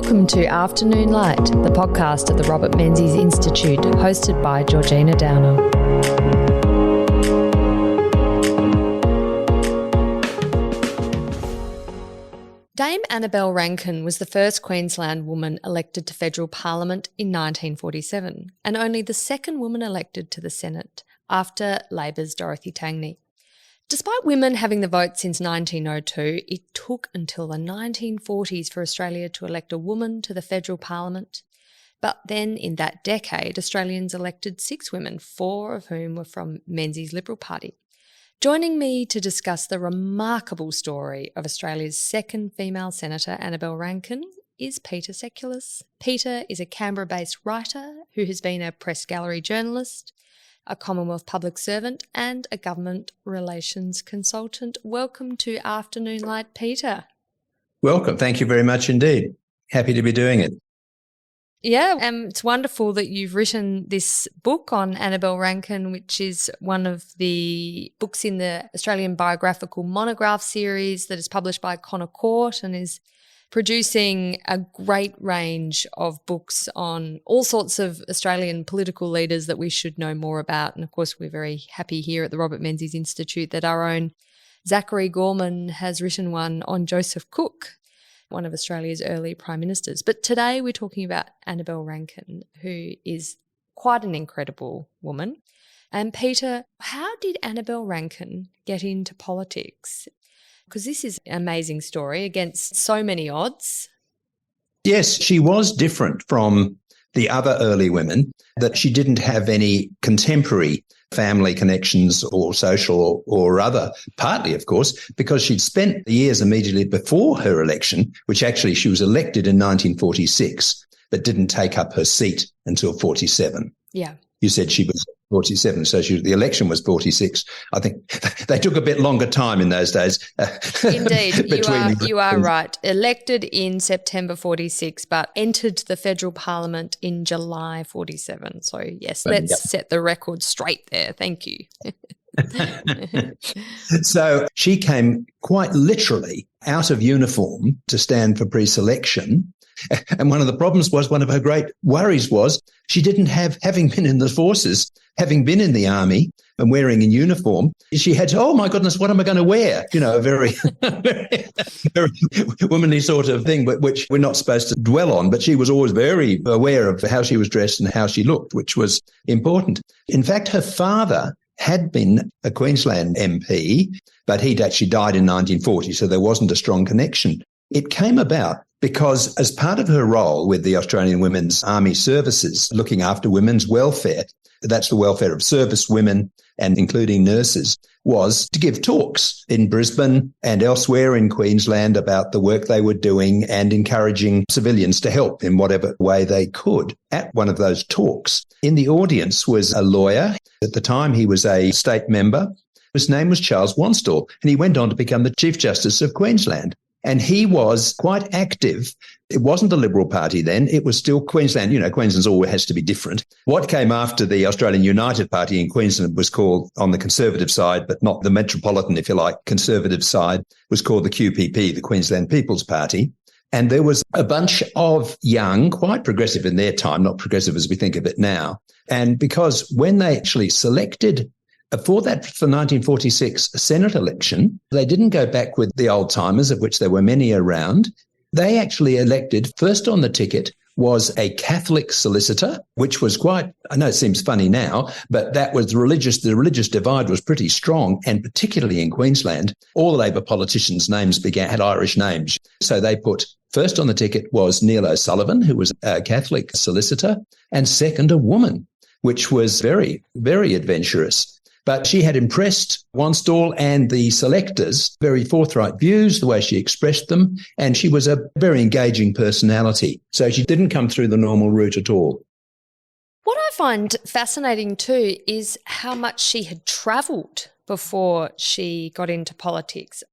Welcome to Afternoon Light, the podcast of the Robert Menzies Institute, hosted by Georgina Downer. Dame Annabelle Rankin was the first Queensland woman elected to federal parliament in 1947 and only the second woman elected to the Senate after Labor's Dorothy Tangney. Despite women having the vote since 1902, it took until the 1940s for Australia to elect a woman to the federal parliament. But then in that decade, Australians elected 6 women, 4 of whom were from Menzies' Liberal Party. Joining me to discuss the remarkable story of Australia's second female senator, Annabelle Rankin, is Peter Sekuless. Peter is a Canberra-based writer who has been a press gallery journalist, a Commonwealth public servant and a government relations consultant. Welcome to Afternoon Light, Peter. Welcome. Thank you very much indeed. Happy to be doing it. Yeah, it's wonderful that you've written this book on Annabelle Rankin, which is one of the books in the Australian Biographical Monographs series that is published by Connor Court and is producing a great range of books on all sorts of Australian political leaders that we should know more about. And of course, we're very happy here at the Robert Menzies Institute that our own Zachary Gorman has written one on Joseph Cook, one of Australia's early prime ministers. But today we're talking about Annabelle Rankin, who is quite an incredible woman. And Peter, how did Annabelle Rankin get into politics? Because this is an amazing story against so many odds. Yes, she was different from the other early women, that she didn't have any contemporary family connections or social or other, partly, of course, because she'd spent the years immediately before her election, which actually she was elected in 1946, but didn't take up her seat until 47. Yeah. You said she was 47, so the election was 46. I think they took a bit longer time in those days. Indeed, you are right. Elected in September 46, but entered the federal parliament in July 47. So yes, let's set the record straight there. Thank you. So she came quite literally out of uniform to stand for pre-selection. And one of the problems was, one of her great worries was, she didn't have, having been in the forces, having been in the army and wearing a uniform, she had to, oh my goodness, what am I going to wear? You know, a very, very womanly sort of thing, but which we're not supposed to dwell on. But she was always very aware of how she was dressed and how she looked, which was important. In fact, her father had been a Queensland MP, but he'd actually died in 1940, so there wasn't a strong connection. It came about because as part of her role with the Australian Women's Army Services, looking after women's welfare, that's the welfare of service women and including nurses, was to give talks in Brisbane and elsewhere in Queensland about the work they were doing and encouraging civilians to help in whatever way they could. At one of those talks, in the audience was a lawyer. At the time, he was a state member. His name was Charles Wanstall, and he went on to become the Chief Justice of Queensland. And he was quite active. It wasn't the Liberal Party then. It was still Queensland. You know, Queensland's always has to be different. What came after the Australian United Party in Queensland was called, on the Conservative side, but not the metropolitan, if you like, Conservative side, was called the QPP, the Queensland People's Party. And there was a bunch of young, quite progressive in their time, not progressive as we think of it now. And because when they actually selected for that, for 1946 Senate election, they didn't go back with the old-timers, of which there were many around. They actually elected, first on the ticket was a Catholic solicitor, which was quite, I know it seems funny now, but that was the religious divide was pretty strong, and particularly in Queensland, all the Labor politicians' names had Irish names. So they put, first on the ticket was Neil O'Sullivan, who was a Catholic solicitor, and second, a woman, which was very, very adventurous. But she had impressed Wanstall and the selectors, very forthright views, the way she expressed them, and she was a very engaging personality. So she didn't come through the normal route at all. What I find fascinating too is how much she had travelled before she got into politics.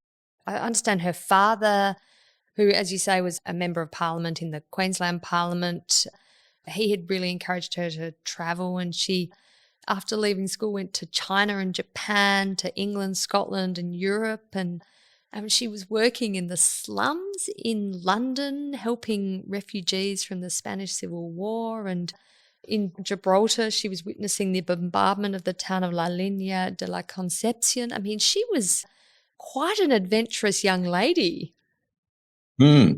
I understand her father, who, as you say, was a member of Parliament in the Queensland Parliament, he had really encouraged her to travel, and she, after leaving school, went to China and Japan, to England, Scotland and Europe. And She was working in the slums in London, helping refugees from the Spanish Civil War, and in Gibraltar, she was witnessing the bombardment of the town of La Línea de la Concepción. I mean, she was quite an adventurous young lady.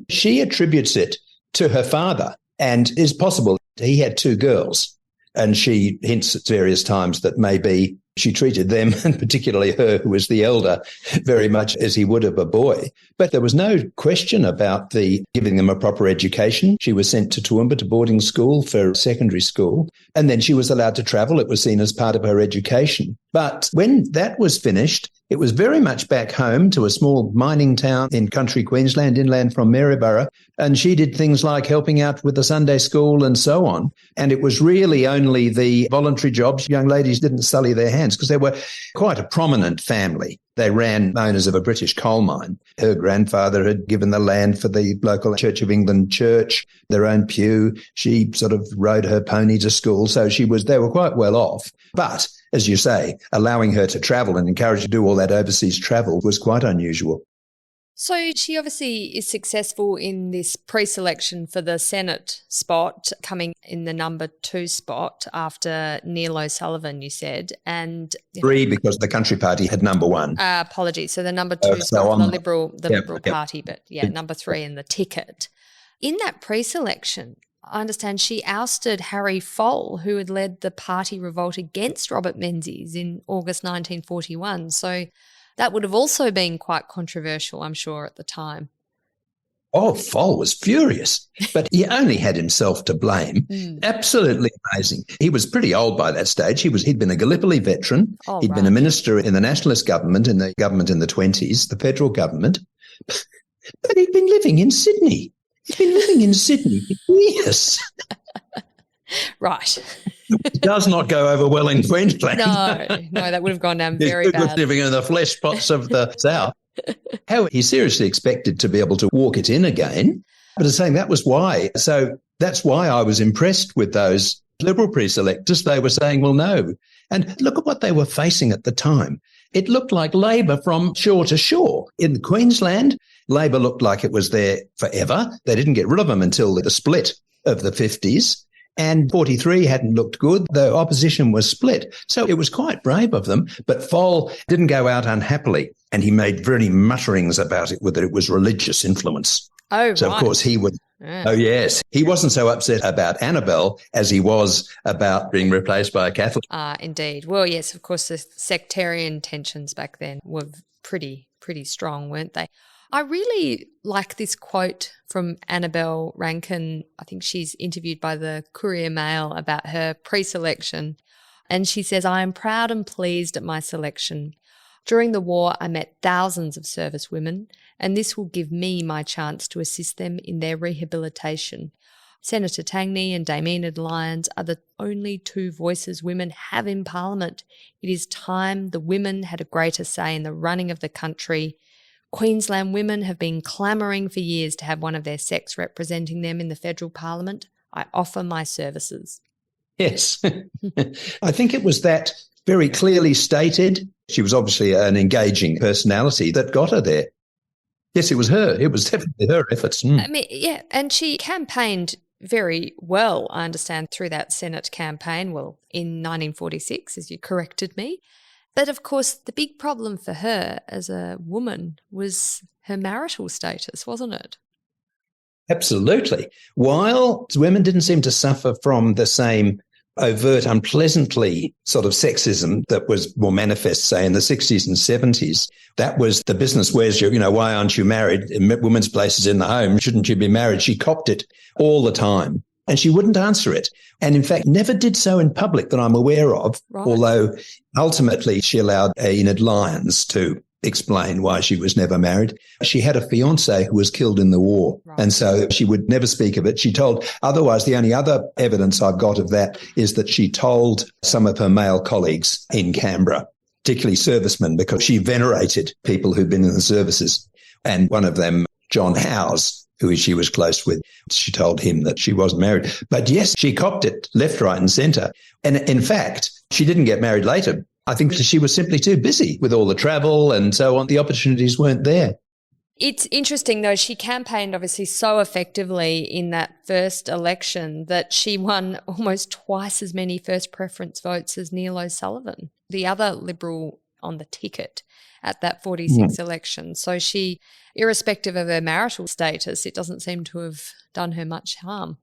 She attributes it to her father, and it's possible he had two girls, and she hints at various times that maybe she treated them, and particularly her, who was the elder, very much as he would have a boy. But there was no question about giving them a proper education. She was sent to Toowoomba to boarding school for secondary school, and then she was allowed to travel. It was seen as part of her education. But when that was finished, it was very much back home to a small mining town in country Queensland, inland from Maryborough, and she did things like helping out with the Sunday school and so on. And it was really only the voluntary jobs. Young ladies didn't sully their hands because they were quite a prominent family. They ran owners of a British coal mine. Her grandfather had given the land for the local Church of England church, their own pew. She sort of rode her pony to school. So they were quite well off. But as you say, allowing her to travel and encourage her to do all that overseas travel was quite unusual. So she obviously is successful in this pre-selection for the Senate spot, coming in the number 2 spot after Neil O'Sullivan, you said. And 3 because the Country Party had number 1. Apologies. So the number 2 spot for the Liberal Party, but number 3 in the ticket. In that pre-selection, I understand she ousted Harry Foll, who had led the party revolt against Robert Menzies in August 1941. So that would have also been quite controversial, I'm sure, at the time. Oh, Foll was furious, but he only had himself to blame. Absolutely amazing. He was pretty old by that stage. He'd been a Gallipoli veteran. He'd been a minister in the nationalist government, in the 20s, the federal government. But he'd been living in Sydney. He'd been living in Sydney for years. Right. It does not go over well in Queensland. No, that would have gone down very bad. Living in the flesh pots of the south. How he seriously expected to be able to walk it in again. But as saying that was why. So that's why I was impressed with those Liberal pre-selectors. They were saying, well, no. And look at what they were facing at the time. It looked like Labor from shore to shore. In Queensland, Labor looked like it was there forever. They didn't get rid of them until the split of the 50s. And 43 hadn't looked good. The opposition was split. So it was quite brave of them. But Foll didn't go out unhappily. And he made very mutterings about it, whether it was religious influence. Oh, so, right. Of course, he would. Yeah. Oh, yes. He wasn't so upset about Annabelle as he was about being replaced by a Catholic. Indeed. Well, yes, of course, the sectarian tensions back then were pretty strong, weren't they? I really like this quote from Annabelle Rankin. I think she's interviewed by the Courier Mail about her pre-selection. And she says, "I am proud and pleased at my selection. During the war, I met thousands of service women, and this will give me my chance to assist them in their rehabilitation. Senator Tangney and Dame Enid Lyons are the only 2 voices women have in Parliament. It is time the women had a greater say in the running of the country. Queensland women have been clamouring for years to have one of their sex representing them in the federal parliament. I offer my services." Yes. I think it was that very clearly stated. She was obviously an engaging personality that got her there. Yes, it was her. It was definitely her efforts. I mean, yeah, and she campaigned very well, I understand, through that Senate campaign, in 1946, as you corrected me. But, of course, the big problem for her as a woman was her marital status, wasn't it? Absolutely. While women didn't seem to suffer from the same overt, unpleasantly sort of sexism that was more manifest, say, in the 60s and 70s, that was the business. Where's why aren't you married? Women's place is in the home. Shouldn't you be married? She copped it all the time. And she wouldn't answer it. And in fact, never did so in public that I'm aware of, right. Although ultimately she allowed Enid Lyons to explain why she was never married. She had a fiancé who was killed in the war. Right. And so she would never speak of it. Otherwise, the only other evidence I've got of that is that she told some of her male colleagues in Canberra, particularly servicemen, because she venerated people who'd been in the services. And one of them, John Howes, who she was close with, she told him that she wasn't married. But yes, she copped it left, right and centre. And in fact, she didn't get married later. I think she was simply too busy with all the travel and so on. The opportunities weren't there. It's interesting, though, she campaigned obviously so effectively in that first election that she won almost twice as many first preference votes as Neil O'Sullivan, the other Liberal on the ticket at that 46 election. So she, irrespective of her marital status, it doesn't seem to have done her much harm.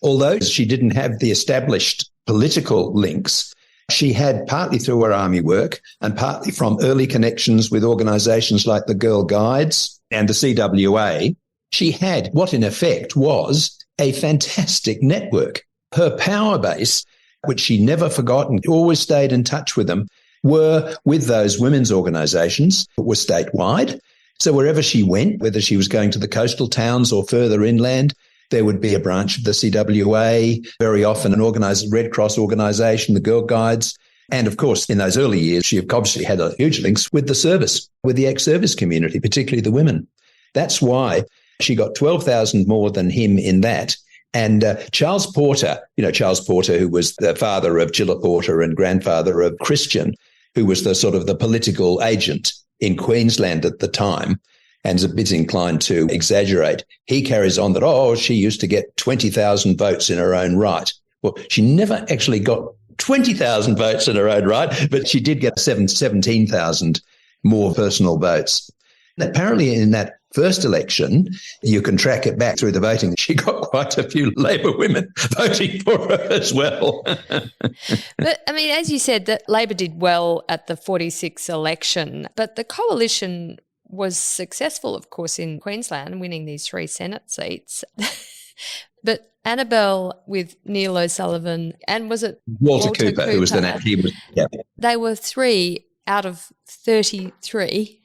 Although she didn't have the established political links, she had, partly through her army work and partly from early connections with organisations like the Girl Guides and the CWA, she had what in effect was a fantastic network. Her power base, which she never forgot and always stayed in touch with them, were with those women's organisations that were statewide. So wherever she went, whether she was going to the coastal towns or further inland, there would be a branch of the CWA, very often an organised Red Cross organisation, the Girl Guides. And of course, in those early years, she obviously had a huge links with the service, with the ex-service community, particularly the women. That's why she got 12,000 more than him in that. And Charles Porter, Charles Porter, who was the father of Gilla Porter and grandfather of Christian, who was the sort of the political agent in Queensland at the time, and is a bit inclined to exaggerate. He carries on that, she used to get 20,000 votes in her own right. Well, she never actually got 20,000 votes in her own right, but she did get 17,000 more personal votes. And apparently in that first election, you can track it back through the voting, she got quite a few Labor women voting for her as well. But, I mean, as you said, that Labor did well at the 46 election, but the coalition was successful, of course, in Queensland, winning these 3 Senate seats. But Annabelle with Neil O'Sullivan and was it Walter Cooper, who was the They were 3 out of 33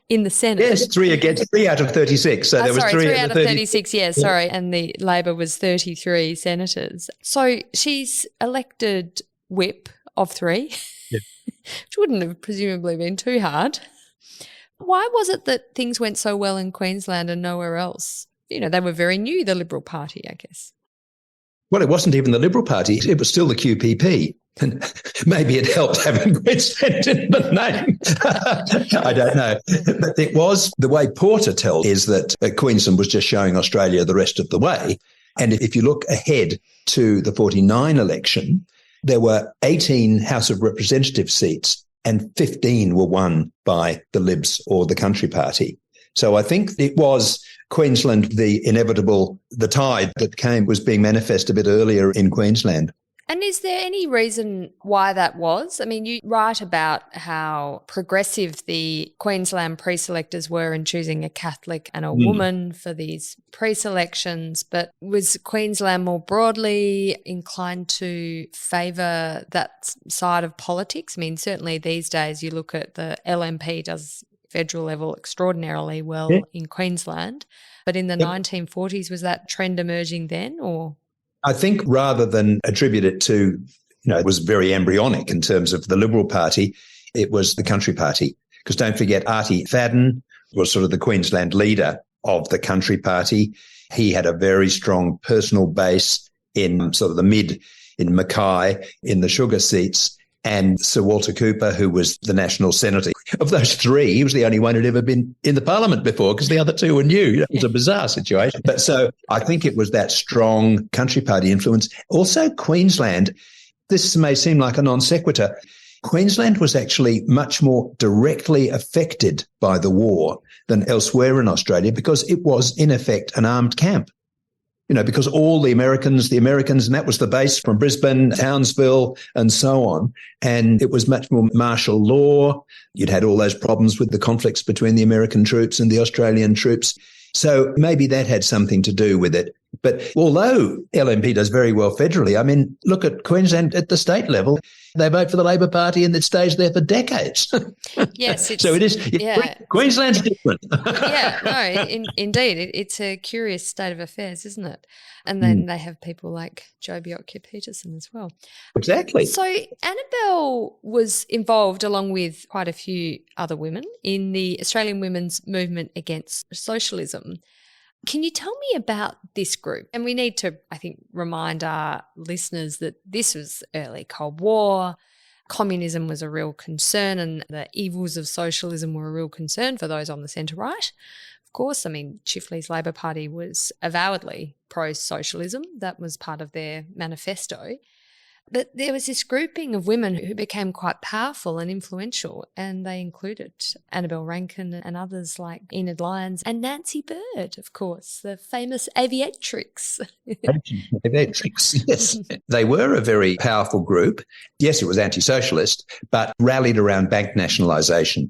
in the Senate. Yes, 3 out of 36. So there was 3 out of 36, sorry. And the Labor was 33 senators. So she's elected whip of 3, which wouldn't have presumably been too hard. Why was it that things went so well in Queensland and nowhere else? They were very new, the Liberal Party, I guess. Well, it wasn't even the Liberal Party. It was still the QPP. And maybe it helped having Queensland in the name. I don't know. But it was, the way Porter tells is that Queensland was just showing Australia the rest of the way. And if you look ahead to the 49 election, there were 18 House of Representatives seats and 15 were won by the Libs or the Country Party. So I think it was Queensland, the tide that came was being manifest a bit earlier in Queensland. And is there any reason why that was? I mean, you write about how progressive the Queensland pre-selectors were in choosing a Catholic and a woman for these pre-selections, but was Queensland more broadly inclined to favour that side of politics? I mean, certainly these days you look at the LNP does federal level extraordinarily well in Queensland, but in the 1940s, was that trend emerging then or...? I think rather than attribute it to, it was very embryonic in terms of the Liberal Party, it was the Country Party. Because don't forget, Artie Fadden was sort of the Queensland leader of the Country Party. He had a very strong personal base in sort of in Mackay, in the sugar seats. And Sir Walter Cooper, who was the national senator. Of those 3, he was the only one who'd ever been in the parliament before because the other 2 were new. It was a bizarre situation. But so I think it was that strong Country Party influence. Also, Queensland, this may seem like a non sequitur, Queensland was actually much more directly affected by the war than elsewhere in Australia because it was, in effect, an armed camp. Because all the Americans, and that was the base from Brisbane, Townsville, and so on. And it was much more martial law. You'd had all those problems with the conflicts between the American troops and the Australian troops. So maybe that had something to do with it. But although LNP does very well federally, I mean, look at Queensland at the state level. They vote for the Labor Party and it stays there for decades. Yes. So it is. Queensland's different. Indeed. It's a curious state of affairs, isn't it? And then they have people like Joe Bjelke-Petersen as well. Exactly. So Annabelle was involved, along with quite a few other women, in the Australian women's movement against socialism. Can you tell me about this group? And we need to, I think, remind our listeners that this was early Cold War. communism was a real concern and the evils of socialism were a real concern for those on the centre-right. Of course, I mean, Chifley's Labor Party was avowedly pro-socialism. That was part of their manifesto. But there was this grouping of women who became quite powerful and influential, and they included Annabelle Rankin and others like Enid Lyons and Nancy Bird, of course, the famous aviatrix. Aviatrix, yes. They were a very powerful group. Yes, it was anti-socialist, but rallied around bank nationalisation.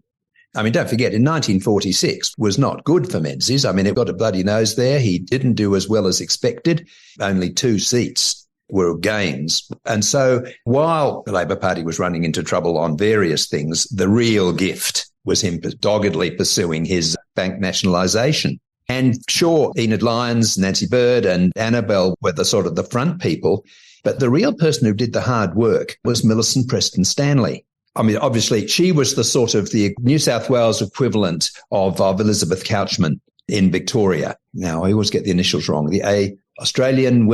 I mean, don't forget, in 1946 was not good for Menzies. I mean, it got a bloody nose there. He didn't do as well as expected. Only 2 seats were gains. And so while the Labor Party was running into trouble on various things, the real gift was him doggedly pursuing his bank nationalisation. And sure, Enid Lyons, Nancy Bird and Annabelle were the sort of the front people, but the real person who did the hard work was Millicent Preston Stanley. I mean, obviously, she was the sort of the New South Wales equivalent of Elizabeth Couchman in Victoria. Now, I always get the initials wrong. The Australian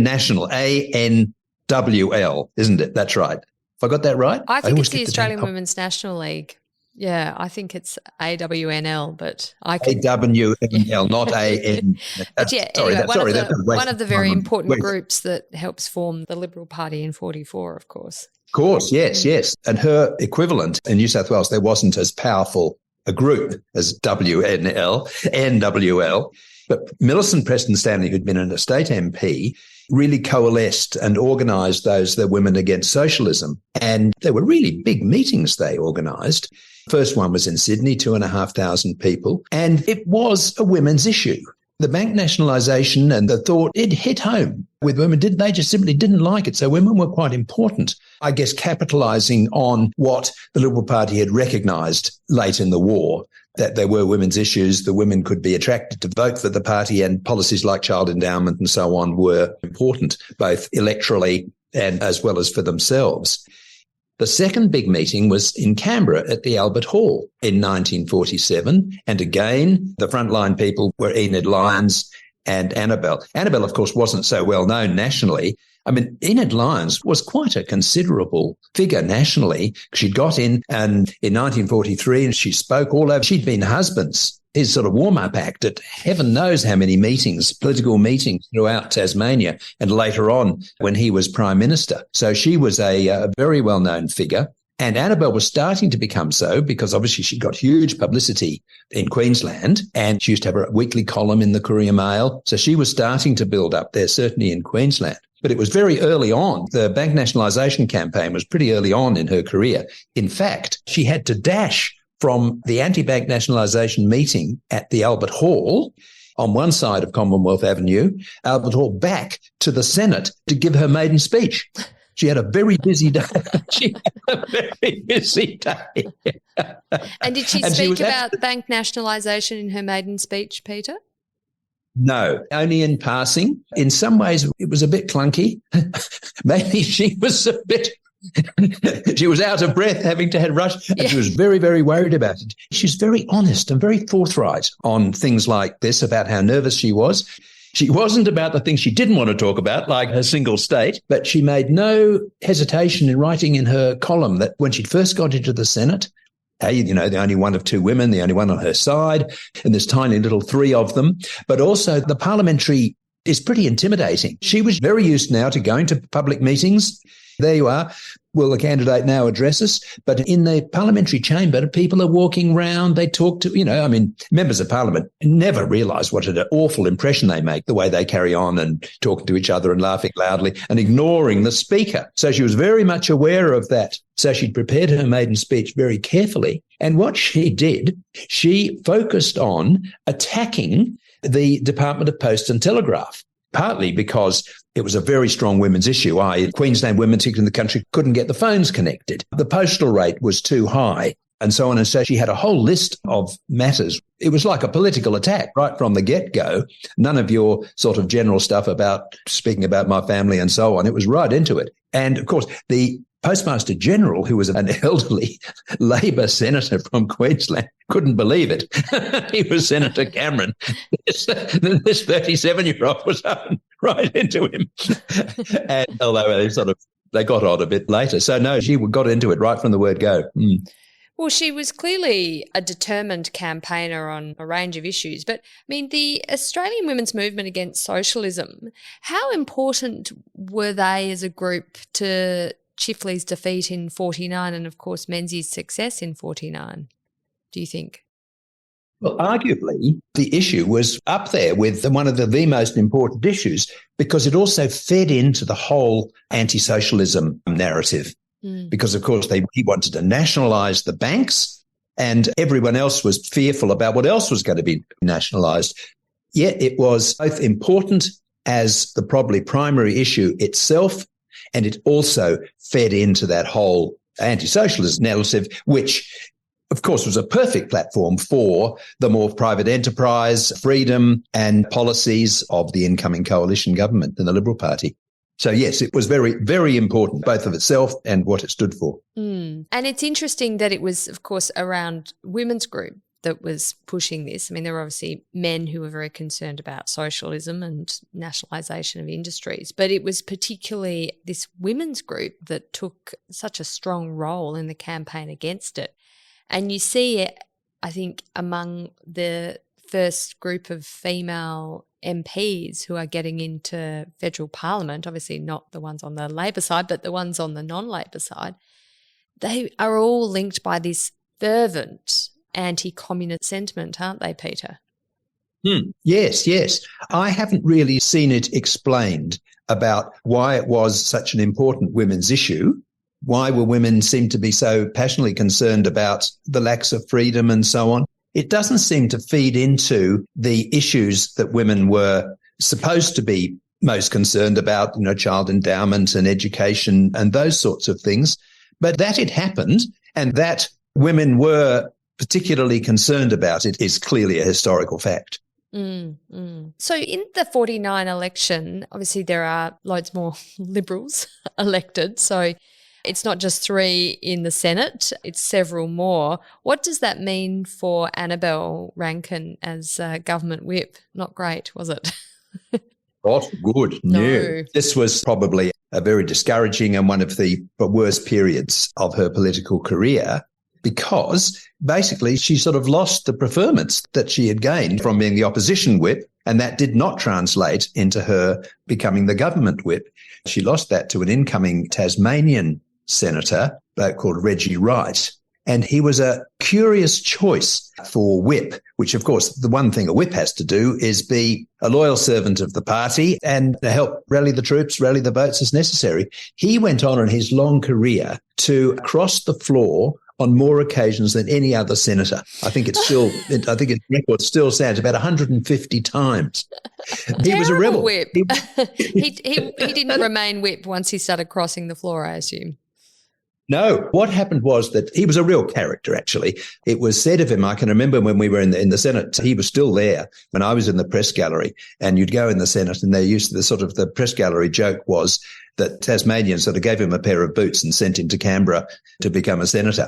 National, ANWL, isn't it? That's right. Have I got that right? I think it's the Australian Women's National League. Yeah, I think it's AWNL, but I can... AWNL, not AN. But yeah, anyway, one of the very important groups that helps form the Liberal Party in 44, of course. Of course, yes. And her equivalent in New South Wales, there wasn't as powerful a group as NWL. But Millicent Preston Stanley, who'd been an state MP, really coalesced and organised the women against socialism. And there were really big meetings they organised. First one was in Sydney, 2,500 people. And it was a women's issue. The bank nationalisation and the thought, it hit home with women. They just simply didn't like it. So women were quite important, I guess, capitalising on what the Liberal Party had recognised late in the war, that there were women's issues, the women could be attracted to vote for the party, and policies like child endowment and so on were important, both electorally and as well as for themselves. The second big meeting was in Canberra at the Albert Hall in 1947. And again, the frontline people were Enid Lyons and Annabelle. Annabelle, of course, wasn't so well known nationally. I mean, Enid Lyons was quite a considerable figure nationally. She got in and in 1943 and she spoke all over. She'd been husbands, his sort of warm-up act at heaven knows how many meetings, political meetings throughout Tasmania and later on when he was Prime Minister. So she was a very well-known figure. And Annabelle was starting to become so because obviously she got huge publicity in Queensland and she used to have a weekly column in the Courier Mail. So she was starting to build up there, certainly in Queensland. But it was very early on. The bank nationalisation campaign was pretty early on in her career. In fact, she had to dash from the anti-bank nationalisation meeting at the Albert Hall on one side of Commonwealth Avenue, Albert Hall, back to the Senate to give her maiden speech. She had a very busy day. And did she speak about bank nationalisation in her maiden speech, Peter? No, only in passing. In some ways, it was a bit clunky. Maybe she was she was out of breath, having to head rush, and she was very, very worried about it. She's very honest and very forthright on things like this, about how nervous she was. She wasn't about the things she didn't want to talk about, like her single state, but she made no hesitation in writing in her column that when she first got into the Senate, the only one of 2 women, the only one on her side, and there's tiny little 3 of them. But also the parliamentary is pretty intimidating. She was very used now to going to public meetings. There you are. Will the candidate now address us? But in the parliamentary chamber, people are walking round. They talk to, members of parliament never realise what an awful impression they make, the way they carry on and talking to each other and laughing loudly and ignoring the speaker. So she was very much aware of that. So she'd prepared her maiden speech very carefully. And what she did, she focused on attacking the Department of Post and Telegraph, partly because it was a very strong women's issue. Queensland women, particularly in the country, couldn't get the phones connected. The postal rate was too high and so on. And so she had a whole list of matters. It was like a political attack right from the get-go. None of your sort of general stuff about speaking about my family and so on. It was right into it. And, of course, the Postmaster General, who was an elderly Labor senator from Queensland, couldn't believe it. He was Senator Cameron. This 37-year-old was up right into him. And although they sort of they got on a bit later. So no, she got into it right from the word go. Mm. Well, she was clearly a determined campaigner on a range of issues. But, I mean, the Australian women's movement against socialism, how important were they as a group to Chifley's defeat in 49 and, of course, Menzies' success in 49, do you think? Well, arguably, the issue was up there with one of the most important issues because it also fed into the whole anti-socialism narrative. Because, of course, he wanted to nationalise the banks and everyone else was fearful about what else was going to be nationalised. Yet it was both important as the probably primary issue itself, and it also fed into that whole anti-socialist narrative, which, of course, was a perfect platform for the more private enterprise, freedom and policies of the incoming coalition government and the Liberal Party. So, yes, it was very, very important, both of itself and what it stood for. And it's interesting that it was, of course, around women's group that was pushing this. I mean, there were obviously men who were very concerned about socialism and nationalisation of industries, but it was particularly this women's group that took such a strong role in the campaign against it. And you see it, I think, among the first group of female MPs who are getting into federal parliament, obviously not the ones on the Labor side, but the ones on the non-Labor side, they are all linked by this fervent anti-communist sentiment, aren't they, Peter? Yes, yes. I haven't really seen it explained about why it was such an important women's issue. Why were women seem to be so passionately concerned about the lacks of freedom and so on? It doesn't seem to feed into the issues that women were supposed to be most concerned about, child endowment and education and those sorts of things. But that it happened and that women were particularly concerned about it is clearly a historical fact. So in the 49 election, obviously there are loads more Liberals elected. So it's not just 3 in the Senate, it's several more. What does that mean for Annabelle Rankin as government whip? Not great, was it? Not good, no. This was probably a very discouraging and one of the worst periods of her political career because basically she sort of lost the preferments that she had gained from being the opposition whip, and that did not translate into her becoming the government whip. She lost that to an incoming Tasmanian senator called Reggie Wright, and he was a curious choice for whip, which, of course, the one thing a whip has to do is be a loyal servant of the party and help rally the troops, rally the votes as necessary. He went on in his long career to cross the floor on more occasions than any other senator. I think his record still stands about 150 times. He was a rebel. Whip. He didn't remain whip once he started crossing the floor, I assume. No, what happened was that he was a real character, actually. It was said of him, I can remember when we were in the Senate, he was still there when I was in the press gallery, and you'd go in the Senate and they used the press gallery joke was that Tasmanians sort of gave him a pair of boots and sent him to Canberra to become a senator.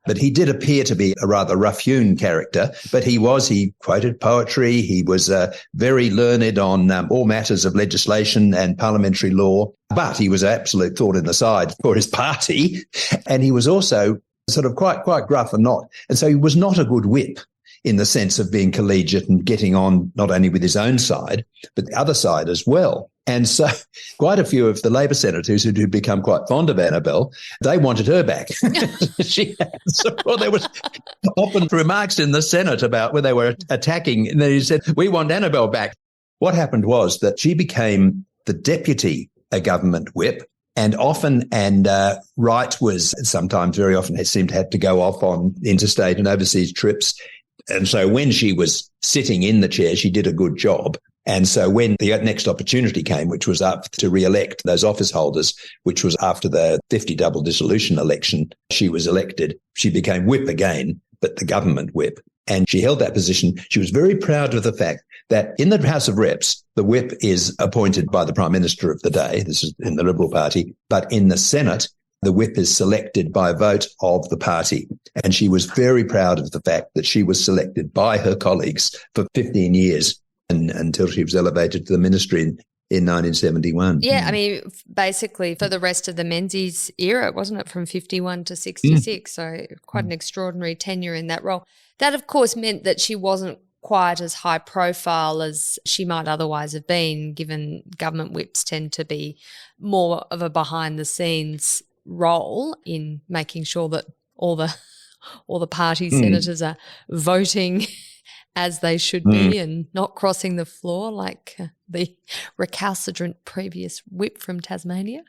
But he did appear to be a rather rough-hewn character, but he quoted poetry. He was very learned on all matters of legislation and parliamentary law, but he was an absolute thorn in the side for his party. And he was also sort of quite gruff and not. And so he was not a good whip in the sense of being collegiate and getting on not only with his own side, but the other side as well. And so quite a few of the Labor senators who'd become quite fond of Annabelle, they wanted her back. There was often remarks in the Senate about when they were attacking, and they said, we want Annabelle back. What happened was that she became the deputy government whip, and Wright was sometimes, very often, it seemed to have to go off on interstate and overseas trips. And so when she was sitting in the chair, she did a good job. And so when the next opportunity came, which was up to re-elect those office holders, which was after the 50 double dissolution election, she was elected. She became whip again, but the government whip. And she held that position. She was very proud of the fact that in the House of Reps, the whip is appointed by the Prime Minister of the day. This is in the Liberal Party. But in the Senate, the whip is selected by a vote of the party. And she was very proud of the fact that she was selected by her colleagues for 15 years. Until she was elevated to the ministry in 1971. Yeah, I mean, basically for the rest of the Menzies era, wasn't it, from 51 to 66? So quite an extraordinary tenure in that role. That, of course, meant that she wasn't quite as high profile as she might otherwise have been, given government whips tend to be more of a behind-the-scenes role in making sure that all the party senators are voting as they should be and not crossing the floor like the recalcitrant previous whip from Tasmania.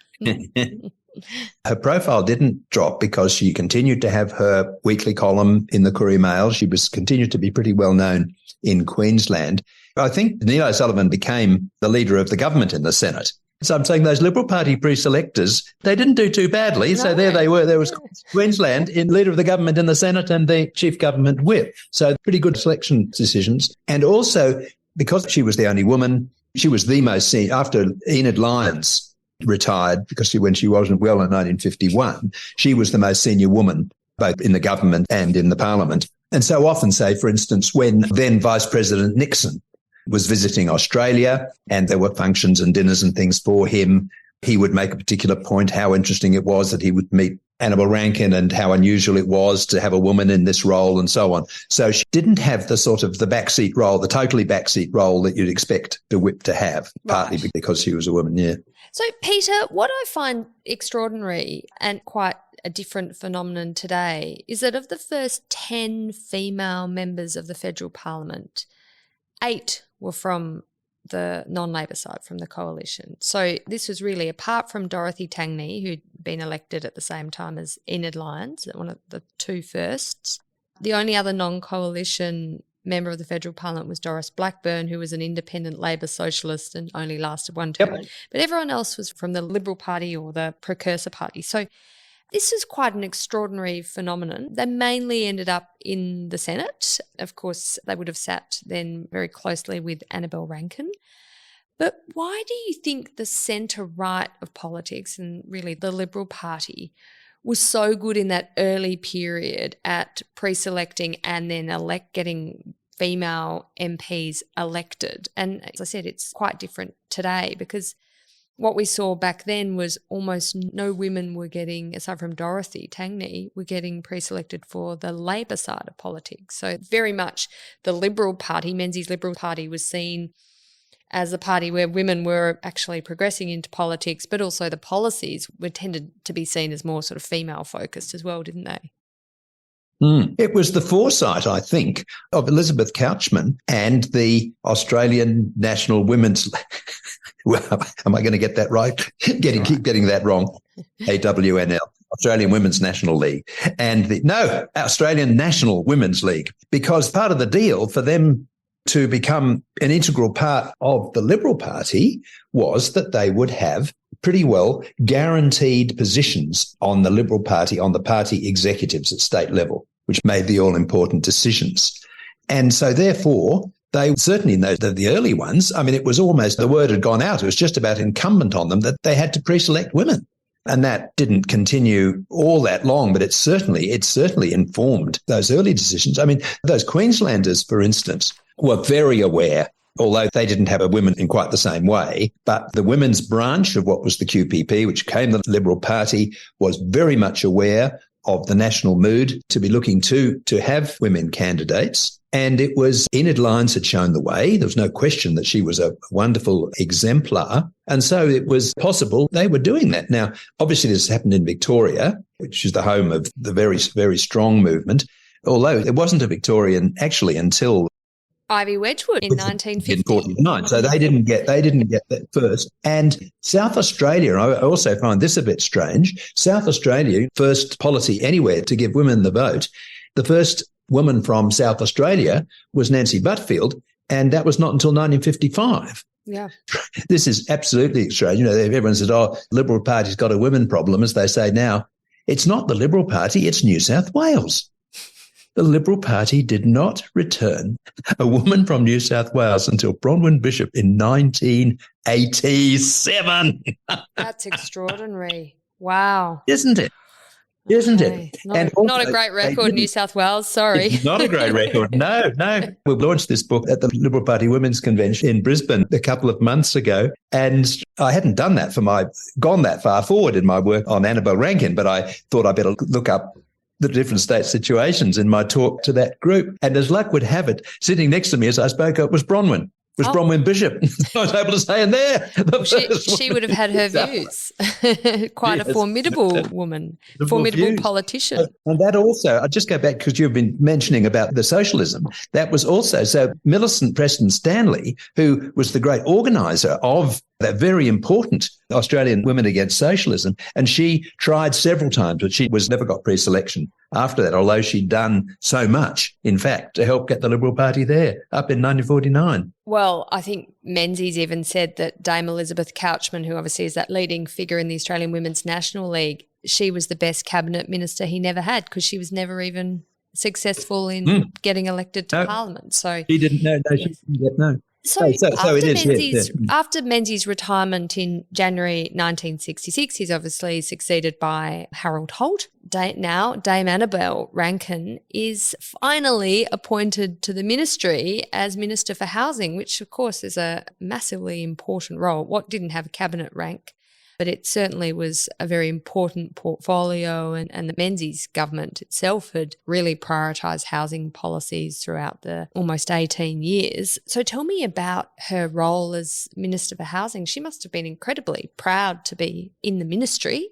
Her profile didn't drop because she continued to have her weekly column in the Courier-Mail. She continued to be pretty well known in Queensland. I think Neil O'Sullivan became the leader of the government in the Senate. So I'm saying those Liberal Party pre-selectors, they didn't do too badly. No. So there they were. There was Queensland in leader of the government in the Senate and the chief government whip. So pretty good selection decisions. And also, because she was the only woman, she was the most senior. After Enid Lyons retired, because when she wasn't well in 1951, she was the most senior woman, both in the government and in the parliament. And so often, say, for instance, when then Vice President Nixon was visiting Australia and there were functions and dinners and things for him, he would make a particular point how interesting it was that he would meet Annabelle Rankin and how unusual it was to have a woman in this role and so on. So she didn't have the sort of the backseat role, the totally backseat role that you'd expect the whip to have, partly because she was a woman, yeah. So, Peter, what I find extraordinary and quite a different phenomenon today is that of the first 10 female members of the federal parliament, 8 were from the non-Labor side, from the coalition. So this was really, apart from Dorothy Tangney, who'd been elected at the same time as Enid Lyons, one of the two firsts, the only other non-coalition member of the federal parliament was Doris Blackburn, who was an independent Labor socialist and only lasted one term. Yep. But everyone else was from the Liberal Party or the precursor party. So this is quite an extraordinary phenomenon. They mainly ended up in the Senate. Of course, they would have sat then very closely with Annabelle Rankin. But why do you think the centre-right of politics and really the Liberal Party was so good in that early period at pre-selecting and then getting female MPs elected? And as I said, it's quite different today because what we saw back then was almost no women were getting, aside from Dorothy Tangney, were getting pre-selected for the Labor side of politics. So very much the Liberal Party, Menzies Liberal Party, was seen as a party where women were actually progressing into politics, but also the policies were tended to be seen as more sort of female-focused as well, didn't they? It was the foresight, I think, of Elizabeth Couchman and the Australian National Women's well, am I going to get that right? Keep getting that wrong. AWNL, Australian Women's National League, and Australian National Women's League, because part of the deal for them to become an integral part of the Liberal Party was that they would have pretty well guaranteed positions on the Liberal Party, on the party executives at state level, which made the all-important decisions. And so therefore, they certainly know that the early ones, I mean, it was almost the word had gone out. It was just about incumbent on them that they had to pre-select women. And that didn't continue all that long, but it certainly informed those early decisions. I mean, those Queenslanders, for instance, were very aware, although they didn't have a women in quite the same way, but the women's branch of what was the QPP, which became the Liberal Party, was very much aware of the national mood to be looking to have women candidates. And it was Enid Lyons had shown the way. There was no question that she was a wonderful exemplar. And so it was possible they were doing that. Now, obviously, this happened in Victoria, which is the home of the very, very strong movement, although it wasn't a Victorian actually until Ivy Wedgwood in 1950. 1949. So they didn't get that first. And South Australia, I also find this a bit strange, South Australia, first policy anywhere to give women the vote, the first woman from South Australia was Nancy Butfield, and that was not until 1955. Yeah. This is absolutely strange. You know, everyone says, Liberal Party's got a women problem, as they say now. It's not the Liberal Party, it's New South Wales. The Liberal Party did not return a woman from New South Wales until Bronwyn Bishop in 1987. That's extraordinary. Wow. Isn't it? isn't Okay. it? Not a great record, New South Wales, sorry. It's not a great record. No. We launched this book at the Liberal Party Women's Convention in Brisbane a couple of months ago. And I hadn't gone that far forward in my work on Annabelle Rankin, but I thought I'd better look up the different state situations in my talk to that group. And as luck would have it, sitting next to me as I spoke, it was Bronwyn. Bronwyn Bishop. I was able to say in there. She would have had her views. Quite a formidable woman, formidable politician. And that also, I'll just go back because you've been mentioning about the socialism. That was also, so Millicent Preston Stanley, who was the great organiser of that very important Australian Women Against Socialism, and she tried several times, but she never got pre-selection after that, although she'd done so much, in fact, to help get the Liberal Party there up in 1949. Well, I think Menzies even said that Dame Elizabeth Couchman, who obviously is that leading figure in the Australian Women's National League, she was the best cabinet minister he never had because she was never even successful in getting elected to Parliament. So she didn't know. No, yes. She didn't get no. So after Menzies' retirement in January 1966, he's obviously succeeded by Harold Holt. Now Dame Annabelle Rankin is finally appointed to the ministry as Minister for Housing, which of course is a massively important role. What didn't have a cabinet rank, but it certainly was a very important portfolio, and the Menzies government itself had really prioritised housing policies throughout the almost 18 years. So tell me about her role as Minister for Housing. She must have been incredibly proud to be in the ministry.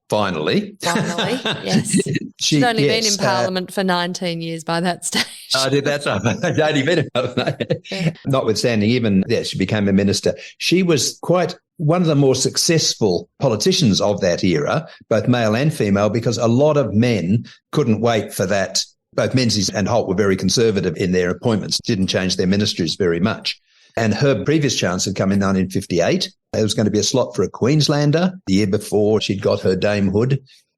Finally, yes. She'd only been in Parliament for 19 years by that stage. I did that time. I'd only been in Parliament. Notwithstanding, even she became a minister. She was quite one of the more successful politicians of that era, both male and female, because a lot of men couldn't wait for that. Both Menzies and Holt were very conservative in their appointments, didn't change their ministries very much. And her previous chance had come in 1958. There was going to be a slot for a Queenslander. The year before, she'd got her damehood,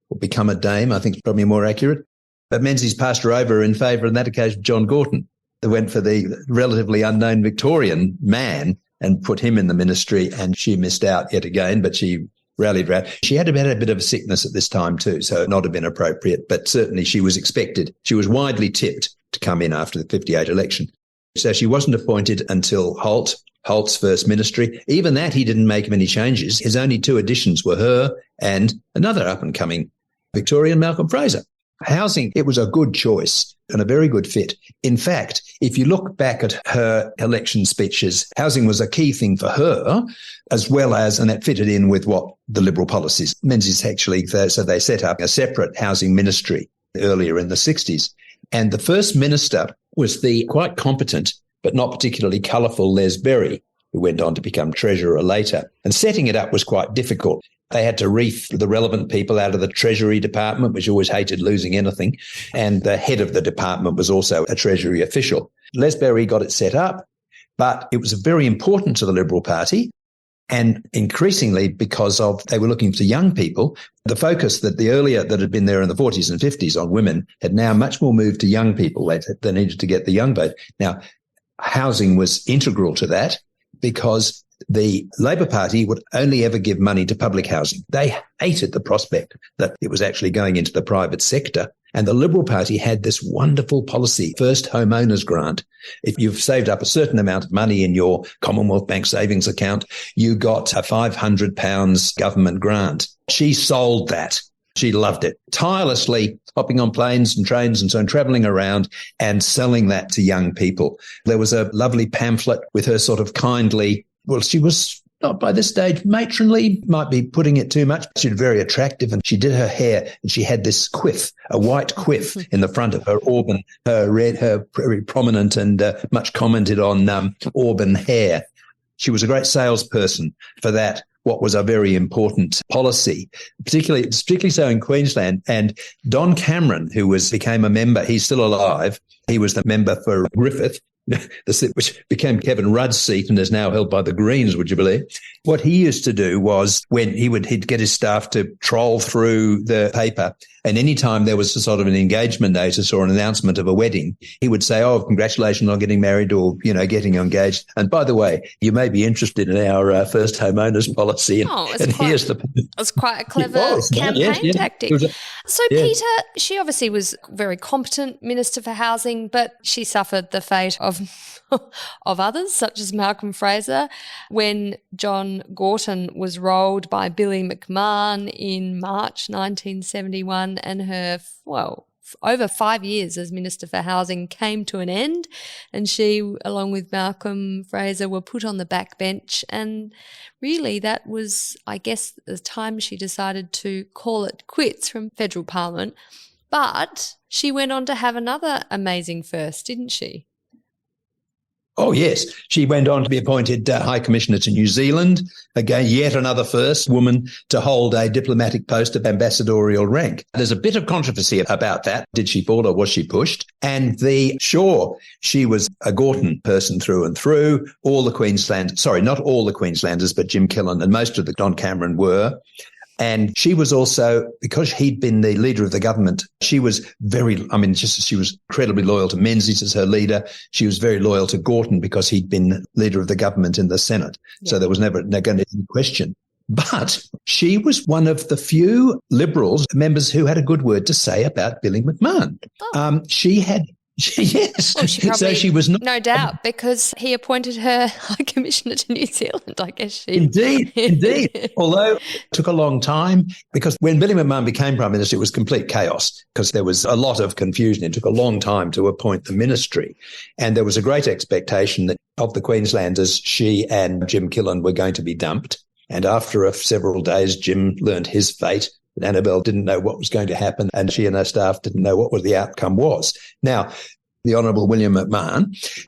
or become a dame, I think is probably more accurate. But Menzies passed her over in favour on that occasion, John Gorton, who went for the relatively unknown Victorian man and put him in the ministry, and she missed out yet again, but she rallied around. She had a bit of a sickness at this time too, so it not have been appropriate, but certainly she was expected. She was widely tipped to come in after the 58 election. So she wasn't appointed until Holt's first ministry. Even that, he didn't make many changes. His only two additions were her and another up-and-coming Victorian, Malcolm Fraser. Housing, it was a good choice and a very good fit. In fact, if you look back at her election speeches, housing was a key thing for her, as well as, and that fitted in with what the Liberal policies. Menzies actually, so they set up a separate housing ministry earlier in the 60s. And the first minister was the quite competent but not particularly colourful Les Berry, who went on to become treasurer later. And setting it up was quite difficult. They had to reef the relevant people out of the Treasury Department, which always hated losing anything. And the head of the department was also a Treasury official. Les Berry got it set up, but it was very important to the Liberal Party. And increasingly, because they were looking for young people, the focus that had been there in the 40s and 50s on women had now much more moved to young people. They needed to get the young vote. Now, housing was integral to that because the Labor Party would only ever give money to public housing. They hated the prospect that it was actually going into the private sector. And the Liberal Party had this wonderful policy, first homeowners grant. If you've saved up a certain amount of money in your Commonwealth Bank savings account, you got a £500 government grant. She sold that. She loved it. Tirelessly hopping on planes and trains and so on, travelling around and selling that to young people. There was a lovely pamphlet with her sort of kindly, well, she was not by this stage matronly, might be putting it too much. She was very attractive and she did her hair and she had this quiff, a white quiff in the front of her auburn, her very prominent and much commented on auburn hair. She was a great salesperson for that, what was a very important policy, particularly so in Queensland. And Don Cameron, who became a member, he's still alive. He was the member for Griffith. which became Kevin Rudd's seat and is now held by the Greens, would you believe? What he used to do was when he'd get his staff to troll through the paper, and any time there was a sort of an engagement notice or an announcement of a wedding, he would say, "Oh, congratulations on getting married," or, getting engaged. And by the way, you may be interested in our first homeowners policy. It's quite a clever campaign tactic. Peter, she obviously was a very competent Minister for Housing, but she suffered the fate of others, such as Malcolm Fraser, when John Gorton was rolled by Billy McMahon in March 1971, and her, over 5 years as Minister for Housing came to an end, and she, along with Malcolm Fraser, were put on the backbench. And really that was, I guess, the time she decided to call it quits from federal parliament. But she went on to have another amazing first, didn't she? Oh, yes. She went on to be appointed High Commissioner to New Zealand. Again, yet another first woman to hold a diplomatic post of ambassadorial rank. There's a bit of controversy about that. Did she fall or was she pushed? And she was a Gorton person through and through. Not all the Queenslanders, but Jim Killen and most of the Don Cameron were. And she was also, because he'd been the leader of the government, she was she was incredibly loyal to Menzies as her leader. She was very loyal to Gorton because he'd been leader of the government in the Senate. Yeah. So there was never going to be any question. But she was one of the few Liberals members who had a good word to say about Billy McMahon. Oh. Yes. Well, she was not. No doubt, because he appointed her High Commissioner to New Zealand, I guess. Indeed. Although it took a long time, because when Billy McMahon became Prime Minister, it was complete chaos because there was a lot of confusion. It took a long time to appoint the ministry. And there was a great expectation that of the Queenslanders, she and Jim Killen were going to be dumped. And after several days, Jim learned his fate. And Annabelle didn't know what was going to happen, and she and her staff didn't know what the outcome was. Now, the Honourable William McMahon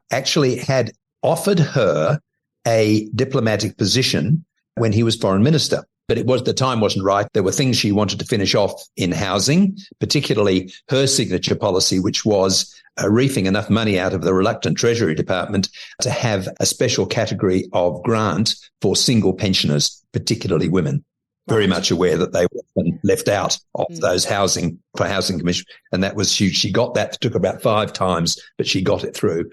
actually had offered her a diplomatic position when he was Foreign Minister, but the time wasn't right. There were things she wanted to finish off in housing, particularly her signature policy, which was reefing enough money out of the reluctant Treasury Department to have a special category of grant for single pensioners, particularly women. Very much aware that they were left out of those housing commission. And that was, she got that. It took about 5 times, but she got it through.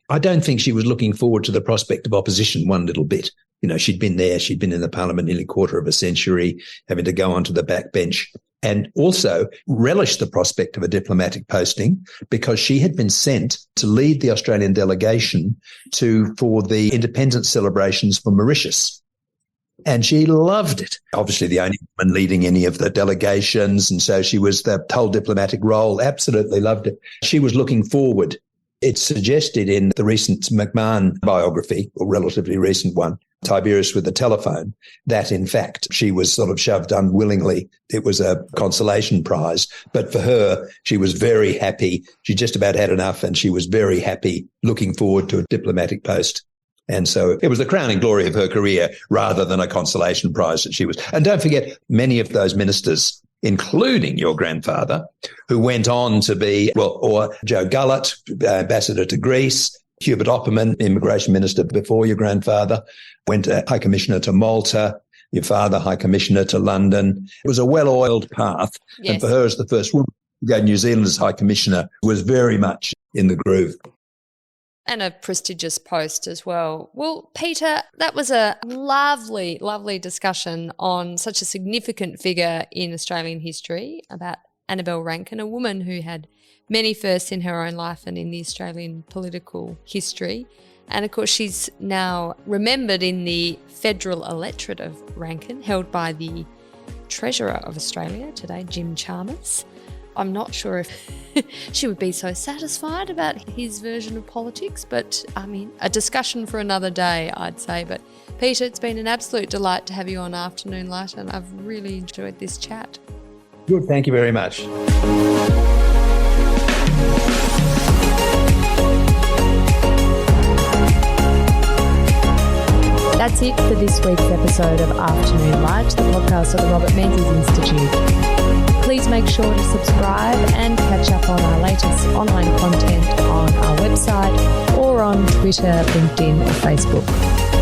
I don't think she was looking forward to the prospect of opposition one little bit. She'd been there. She'd been in the parliament nearly a quarter of a century, having to go onto the backbench, and also relished the prospect of a diplomatic posting because she had been sent to lead the Australian delegation for the independence celebrations for Mauritius. And she loved it. Obviously, the only woman leading any of the delegations. And so she was the whole diplomatic role, absolutely loved it. She was looking forward. It's suggested in the recent McMahon biography, or relatively recent one, Tiberius with the Telephone, that in fact she was sort of shoved unwillingly. It was a consolation prize. But for her, she was very happy. She just about had enough, and she was very happy, looking forward to a diplomatic post. And so it was the crowning glory of her career rather than a consolation prize that she was. And don't forget, many of those ministers, including your grandfather, who went on to be, or Joe Gullett, ambassador to Greece, Hubert Opperman, immigration minister before your grandfather, went High Commissioner to Malta, your father High Commissioner to London. It was a well-oiled path. Yes. And for her as the first woman to go to New Zealand as High Commissioner was very much in the groove. And a prestigious post as well. Well, Peter, that was a lovely, lovely discussion on such a significant figure in Australian history about Annabelle Rankin, a woman who had many firsts in her own life and in the Australian political history. And of course, she's now remembered in the federal electorate of Rankin, held by the Treasurer of Australia today, Jim Chalmers. I'm not sure if she would be so satisfied about his version of politics, but I mean, a discussion for another day, I'd say. But Peter, it's been an absolute delight to have you on Afternoon Light, and I've really enjoyed this chat. Good, thank you very much. That's it for this week's episode of Afternoon Light, the podcast of the Robert Menzies Institute. Please make sure to subscribe and catch up on our latest online content on our website or on Twitter, LinkedIn or Facebook.